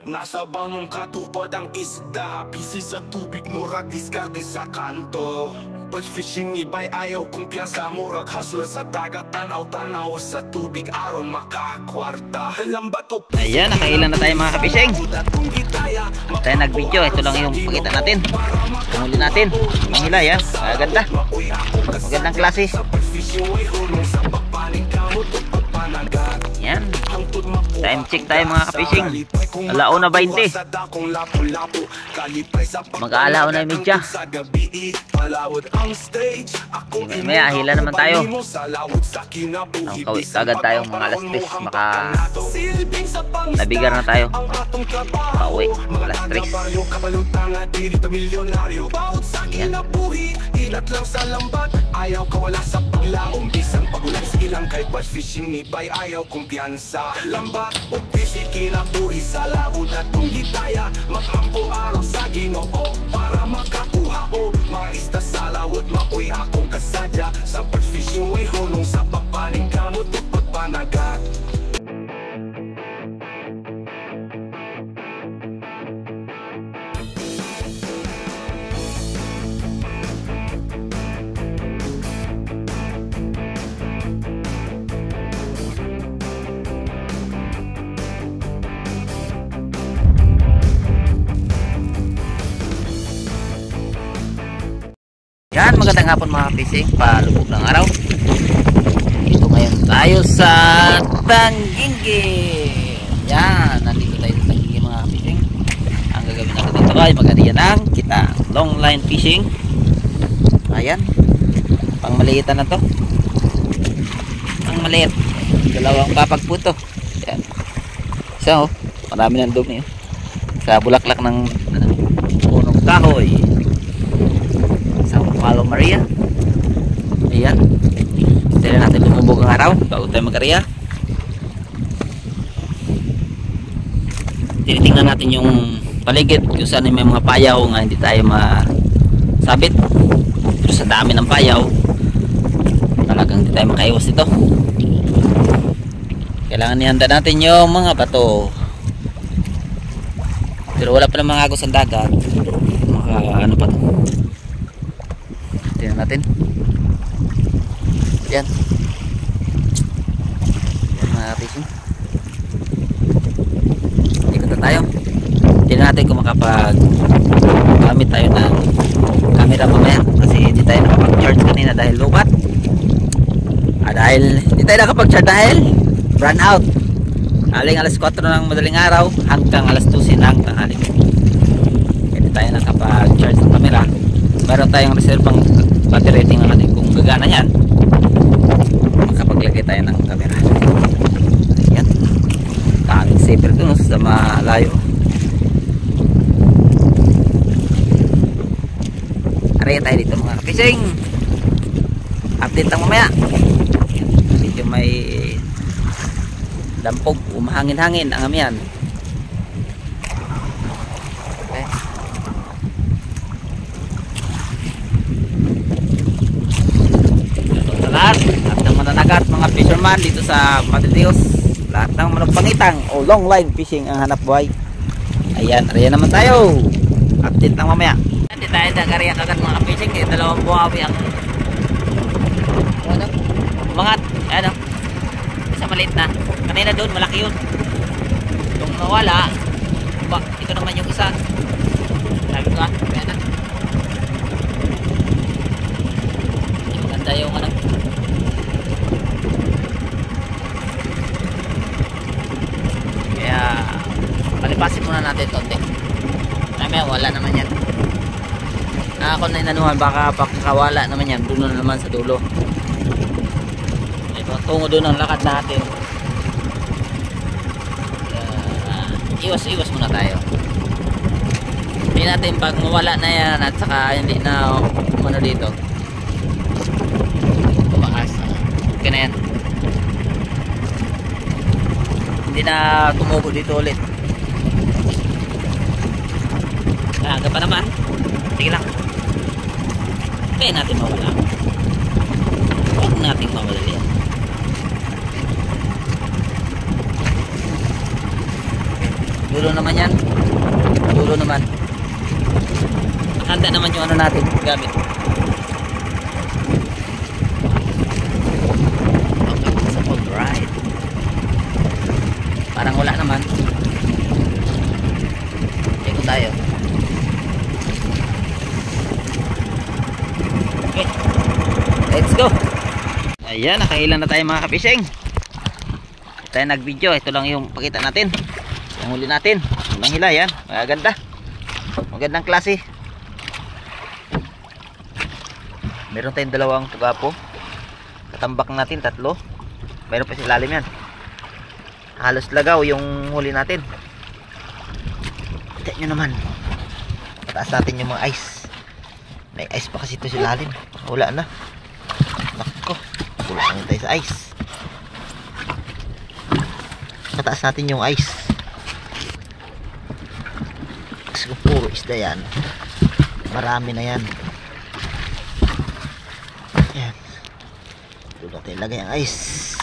Nasa bangong katupad ang isda, busy sa tubig, murag diskarte sa kanto. But fishing iba'y ayaw kumpiyansa, murag hustle sa dagat, tanaw-tanaw sa tubig, aron makakwarta. Ayan, nakailan na tayo mga kapising. Tayo nag-video, ito lang yung pakita natin. Pumuli natin, manghila yan, maganda. Magandang klase. Yan, time check tayo mga kapising. Alauna 20. Mag-aalauna yung media. May ahila naman tayo. Kagad tayong mga alas 3. Maka nabigar na tayo. Pauwi, alas 3. Yan. Ilat lang sa lambat, ayaw kawala sa paglaong. Bisang pagulan sa ilang kay bass fishing iba'y ayaw kumpiyansa. Lambat o fishing kinabuhi sa laod at tunggitaya. Makampo araw sa Ginoo para makakuha o maista sa lawod. Makoy akong kasadya sa bass fishing way hulong sa papaning kamot o pagpanagat. Yan, magandang hapon mga fishing, palubog ng araw. Ito ngayon tayo sa Tanginggi. Yan, nandito tayo sa Tanginggi mga fishing. Ang gagawin natin dito ay mag-ariya ng kita long line fishing. Ayan, pang maliitan na to. Pang maliit, dalawang papag po to. Yan, isa oh, marami ng dumi oh. Sa bulaklak ng punong kahoy. Palo Maria. Ayan. Tignan natin lumubog ang araw bago tayo mag-ariya. Tinitingnan natin yung paligid kung saan may mga payaw nga hindi tayo masabit. Pero sa dami ng payaw talagang hindi tayo makaiwas ito. Kailangan ihanda natin yung mga bato. Pero wala pa namang agos ang dagat. Ano pa to? Tingnan natin. Yan. Yan mga fishing. Ikot na tayo. Tingnan natin kung makapag-gamit tayo ng camera mamaya. Kasi hindi tayo nakapag-charge kanina dahil lubat. Dahil hindi tayo nakapag-charge dahil run out. Aling alas 4 ng madaling araw hanggang alas 12 ng tanghali. Hindi tayo nakapag-charge ng camera. Meron tayong reservang battery rating natin kung gagana yan, makapaglagay tayo ng camera. Ayan, kaming safer dun sa malayo. Araya tayo dito mga fishing. Update lang mamaya. Dito may dampog, umahangin-hangin ang amihan. Lahat ng mananagat mga fisherman dito sa Madrileos, lahat ng managpangitang o long line fishing ang hanap buhay. Ayan, ariyan naman tayo. Update lang mamaya. Hindi tayo nag-ariya kagad mga fishing, kaya dalawang buhawi ang mga ano, isa maliit na. Kanina doon malaki yun. Yung nawala, ito naman yung isa. Sabi ko kaya na maganda yung ano. Palipasin muna natin ito. Mamaya wala naman yan. Ako na inanuhan, baka pakawala naman yan. Doon na naman sa dulo. Tungo doon ang lakad natin. Iwas muna tayo. Hindi natin pag mawala na yan at saka hindi na ano dito. Tumakas. Okay na yan. Hindi na tumubo dito ulit. Aga pa naman. Sige lang. Kaya natin mawala. Huwag natin mawala yan. Dulo naman yan. Dulo naman. Handa naman yung ano natin gamit. Okay, so alright. Parang wala naman. Eko tayo. Okay. Let's go. Ayan, nakailan na tayo mga kapising. Tayo nag-video. Ito lang yung pakita natin. Yung huli natin. Unang hila yan. Maganda. Magandang klase. Meron tayong dalawang tugapo. Katambak natin, 3. Meron pa sa ilalim yan. Halos lagaw yung huli natin. Kita nyo naman. Pataas natin yung mga ice. May ice pa kasi ito sa ilalim. Wala na. Nako. Wala na tayo sa ice. Pataas natin yung ice. Kasi kung puro isda yan, marami na yan. Yan. Doon natin ilagay ang ice.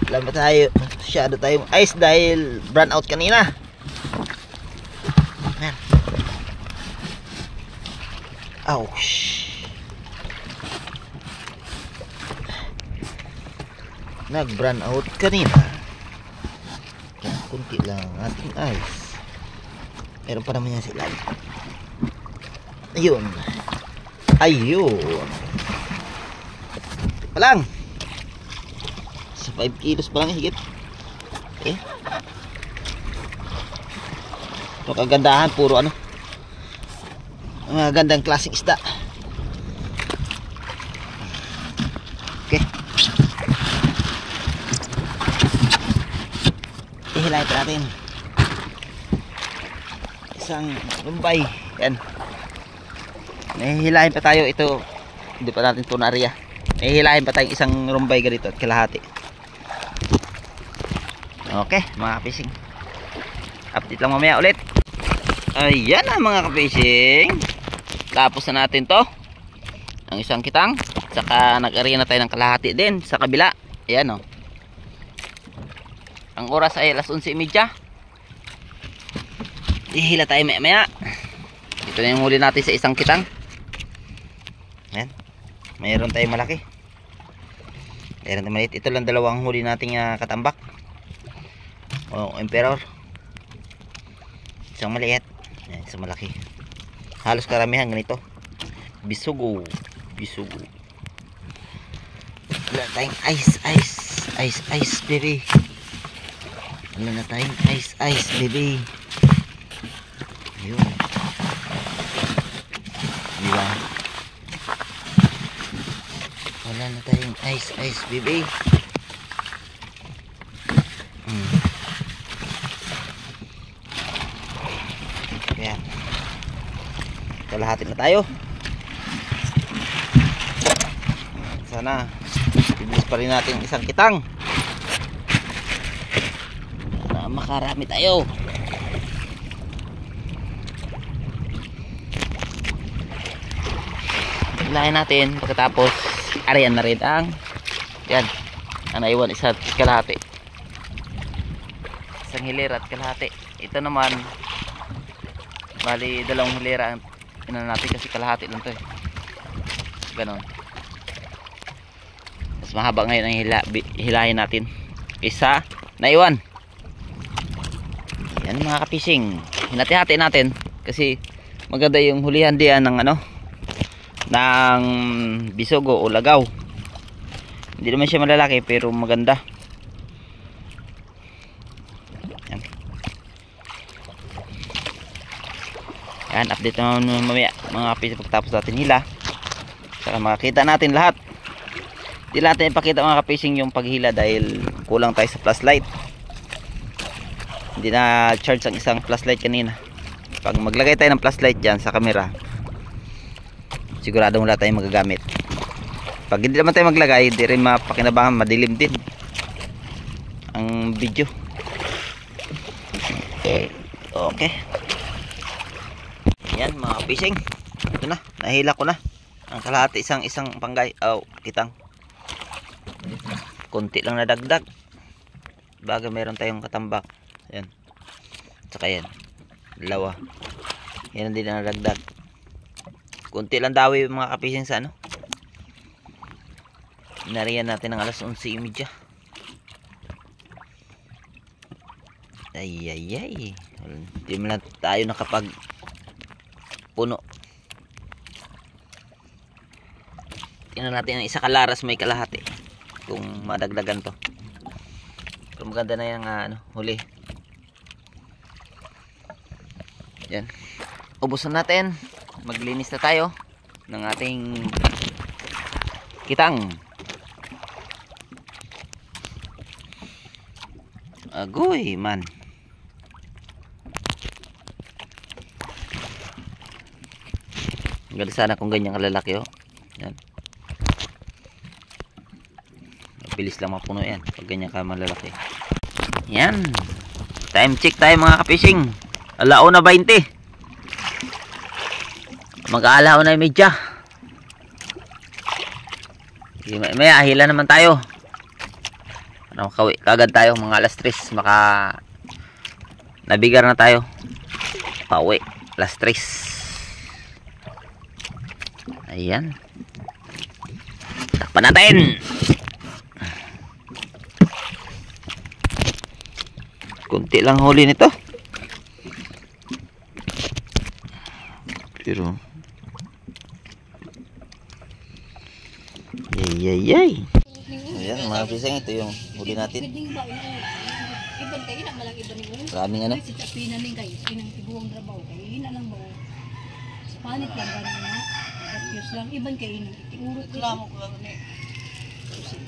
Alam ba tayo, masyado tayong ice dahil brand out kanina. Yan. Ouch. Nag brand out kanina. Yan, kunti lang ang ating ice. Meron pa naman yan sila. Ayun. Ayun. Pa lang. Sa 5 kilos pa lang higit. Okay. Ito kagandahan, puro ano. Mga gandang klaseng isda. Okay. Ihilahin pa natin. Isang lumbay. Yan. Nahihilahin pa tayo ito. Hindi pa natin ito na-area. Nahihilahin pa tayo isang rumbay ganito at kalahati. Okay mga kapishing, update lang mamaya ulit. Ayan na mga kapishing, tapos na natin to ang isang kitang. Saka nag-area na tayo ng kalahati din sa kabila. Ayan o. Ang oras ay alas 11:30. Ihila tayo maya maya. Ito na yung huli natin sa isang kitang. Ayan. Mayroon tayong malaki. Mayroon tayong maliit. Ito lang dalawang huli nating katambak. O emperor. Isang maliit. Ayan, isang malaki. Halos karamihan ganito. Bisugo. Bisugo. Wala tayong ice, ice. Ice, ice, baby. Wala na tayong ice, ice, baby. Ayun. Diba? Wala na tayong ice, ice, baby. Ayan. Kalahati na tayo. Sana ibilis pa rin natin isang kitang. Sana makarami tayo. Hilahin natin pagkatapos arian na rin ang yan, ang naiwan isa kalahati, isang hilera at kalahati. Ito naman bali dalawang hilera ang ina natin kasi kalahati lang to eh. Ganon. Mas mahaba ngayon ang hilahin natin isa naiwan. Yan mga kapishing, hinati-hati natin kasi maganda yung hulihan diyan ng ano, ng bisugo o lagaw. Hindi naman siya malalaki pero maganda. Yan. Yan, update naman mamaya mga kapis pagtapos natin hila. Saka makakita natin lahat. Hindi natin ipakita mga kapishing yung paghila dahil kulang tayo sa flashlight. Hindi na charge ang isang flashlight kanina. Pag maglagay tayo ng flashlight dyan sa camera, sigurado wala tayong magagamit. Pag hindi naman tayo maglagay, di rin mapakinabangan, madilim din ang video. Okay. Yan mga fishing. Ito na, nahila ko na ang kalahati, isang panggay. Oh, kitang konti lang nadagdag. Baga meron tayong katambak. Yan. Saka yan. Dalawa. Yan din ang dagdag. Kunti lang dawi mga kapising sa ano. Nariyan natin ng alas 11:30. Ay. Hindi mo lang tayo nakapag puno. Tingnan natin ang isa kalaras may kalahati. Kung madagdagan to. Pero maganda na yung huli. Yan. Ubusan natin. Maglinis na tayo ng ating kitang. Agoy man. Ganda sana kung ganyan kalalaki, oh. Yan. Bilis lang mapuno yan pag ganyan ka malalaki. Yan. Time check tayo mga kapising. 1:20. Mag-aalaw na 30. May ahila naman tayo. Kagad tayo mga alas 3. Maka nabigar na tayo. Pauwi. Alas 3. Ayan. Takpan natin. Kunti lang huli nito. Pero yay. Ayan mga pisang, ito yung huli natin. Maraming ano.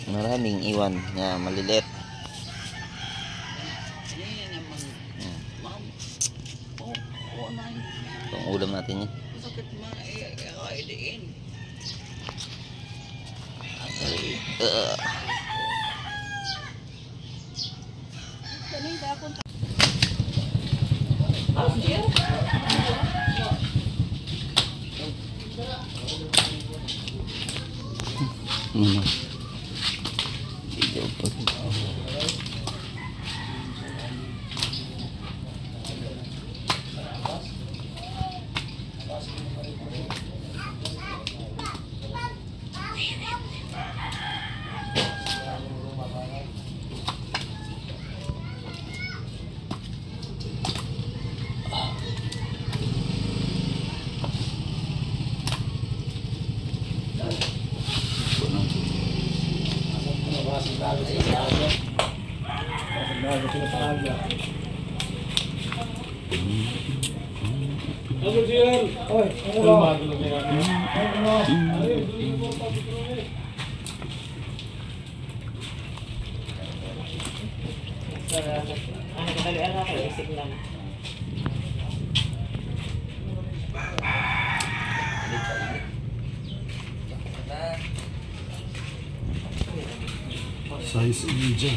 Maraming iwan na maliliit. Itong ulam natin yan. Size media.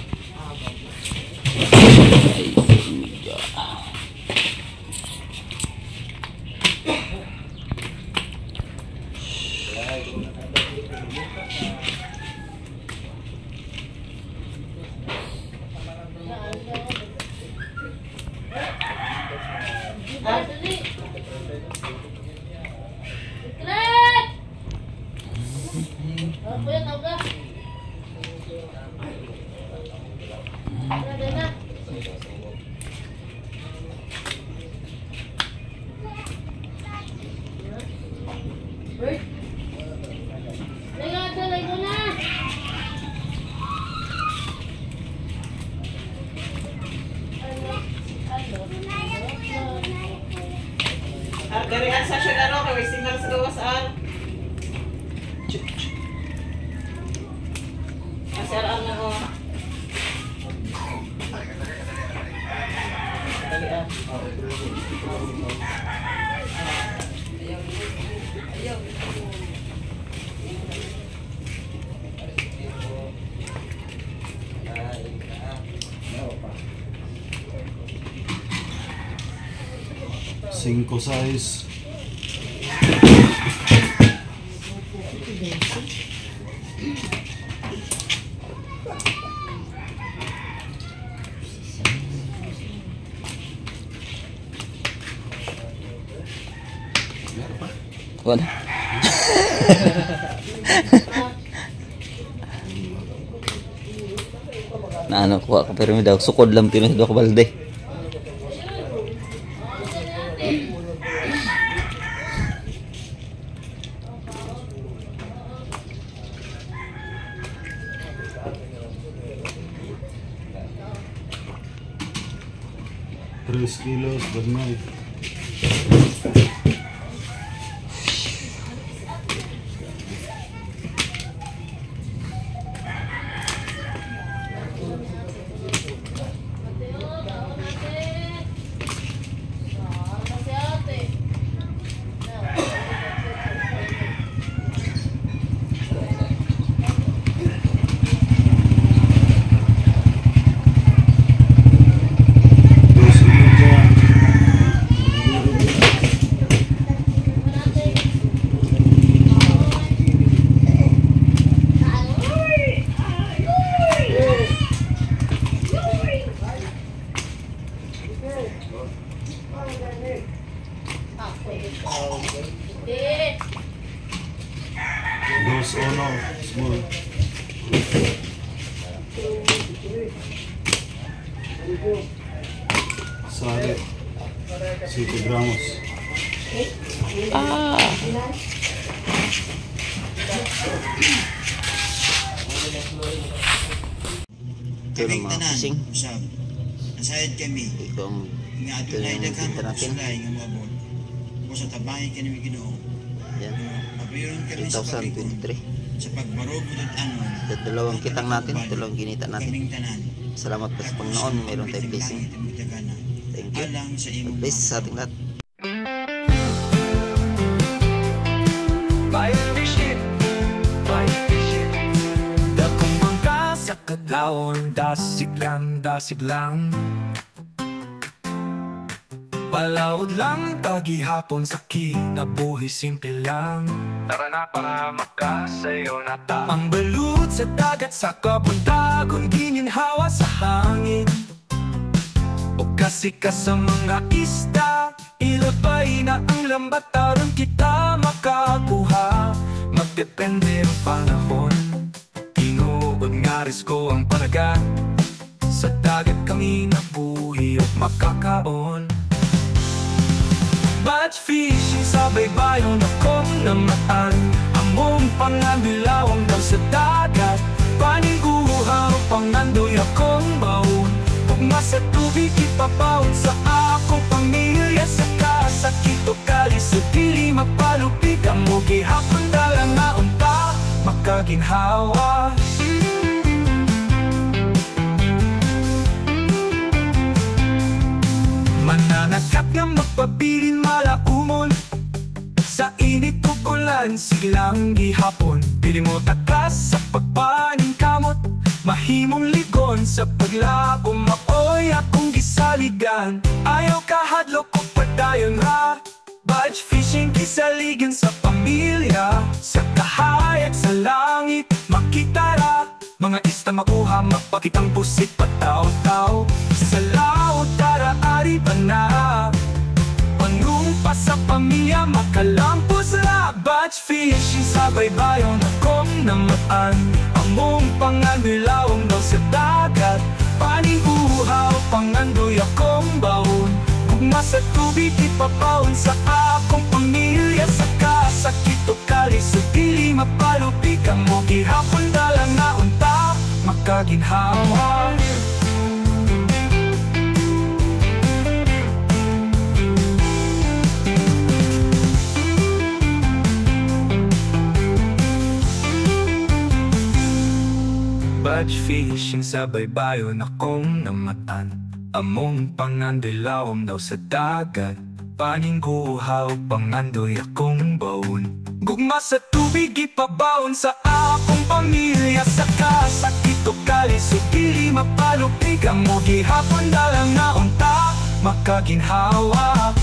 Dari asa siya na kay signal sa gawasan. Asal na ko. Dali ah. Ayaw. 5 size. Wala. Na ano kuha ka pero daw sukod lang tinos do ka balde. Tres kilos, banay. Dos ono, small. Sale 7 gramos. Pero mga fishing, usab. Nasayad kami. ito ang Nga ito adunay yung daghan kita mo natin. sulay nga moabot. Kung sa tabahin kami Ginoo. Yan, Papiron kami sa pagikon. 2023. Sa pagbarugod at anon. Sa dalawang kitang natin, dalawang ginita natin. Kaming tanan. Salamat pa sa Panginoon, meron tayong blessing. Thank you. Alang sa imong Bless sa ating lahat. Dakong mangka sa kadlaon, dasig lang Palawod lang, tagihapon sa kinabuhi, simple lang Tara na para makasayo na ta Ang balut sa dagat sa kapuntagon, gininhawa sa hangin O kasi ka sa mga isda, ilabay na ang lambat aron kita makakuha Magdepende ang panahon, tinuod nga risko ang panagat Sa dagat kami nabuhi at makakaon Batch fishing sa baybayon akong namaan Among pangabilawang daw sa dagat Paniguhaw pangandoy akong baon Pugma sa tubig ipapaon sa akong pamilya Sa kasakit o kalis o dili mapalupig Ang mugi hapon dalang nga unta makaginhawa Mananakap nga magpabilin malaumon Sa init o ulan, silang gihapon Pili mo takas sa pagpaning kamot Mahimong ligon sa paglabo Maoy akong gisaligan Ayaw kahadlok o padayon ra Batch fishing gisaligan sa pamilya Sa kahayag sa langit makita ra Mga ista makuha magpakitang pusit pataw-taw Sa laot tara ari ba na Panumpa sa pamilya makalampos ra Batch fishing sa baybayon akong namaan Among panganilawang daw sa dagat Paniguhaw pangandoy akong baon Gugma sa tubig ipapaon sa akong pamilya Sa kasakit o kalis o dili mapalupig Ang mugi hapon dalang na unta makaginhawa Batch fishing sa baybayon akong namatan Among pangandilawom daw sa dagat Paningguhaw pangandoy akong baon Gugma sa tubig ipabaon sa akong pamilya Sa kasakit o kalis o dili mapalupig Ang mugi hapon dalang na unta makaginhawa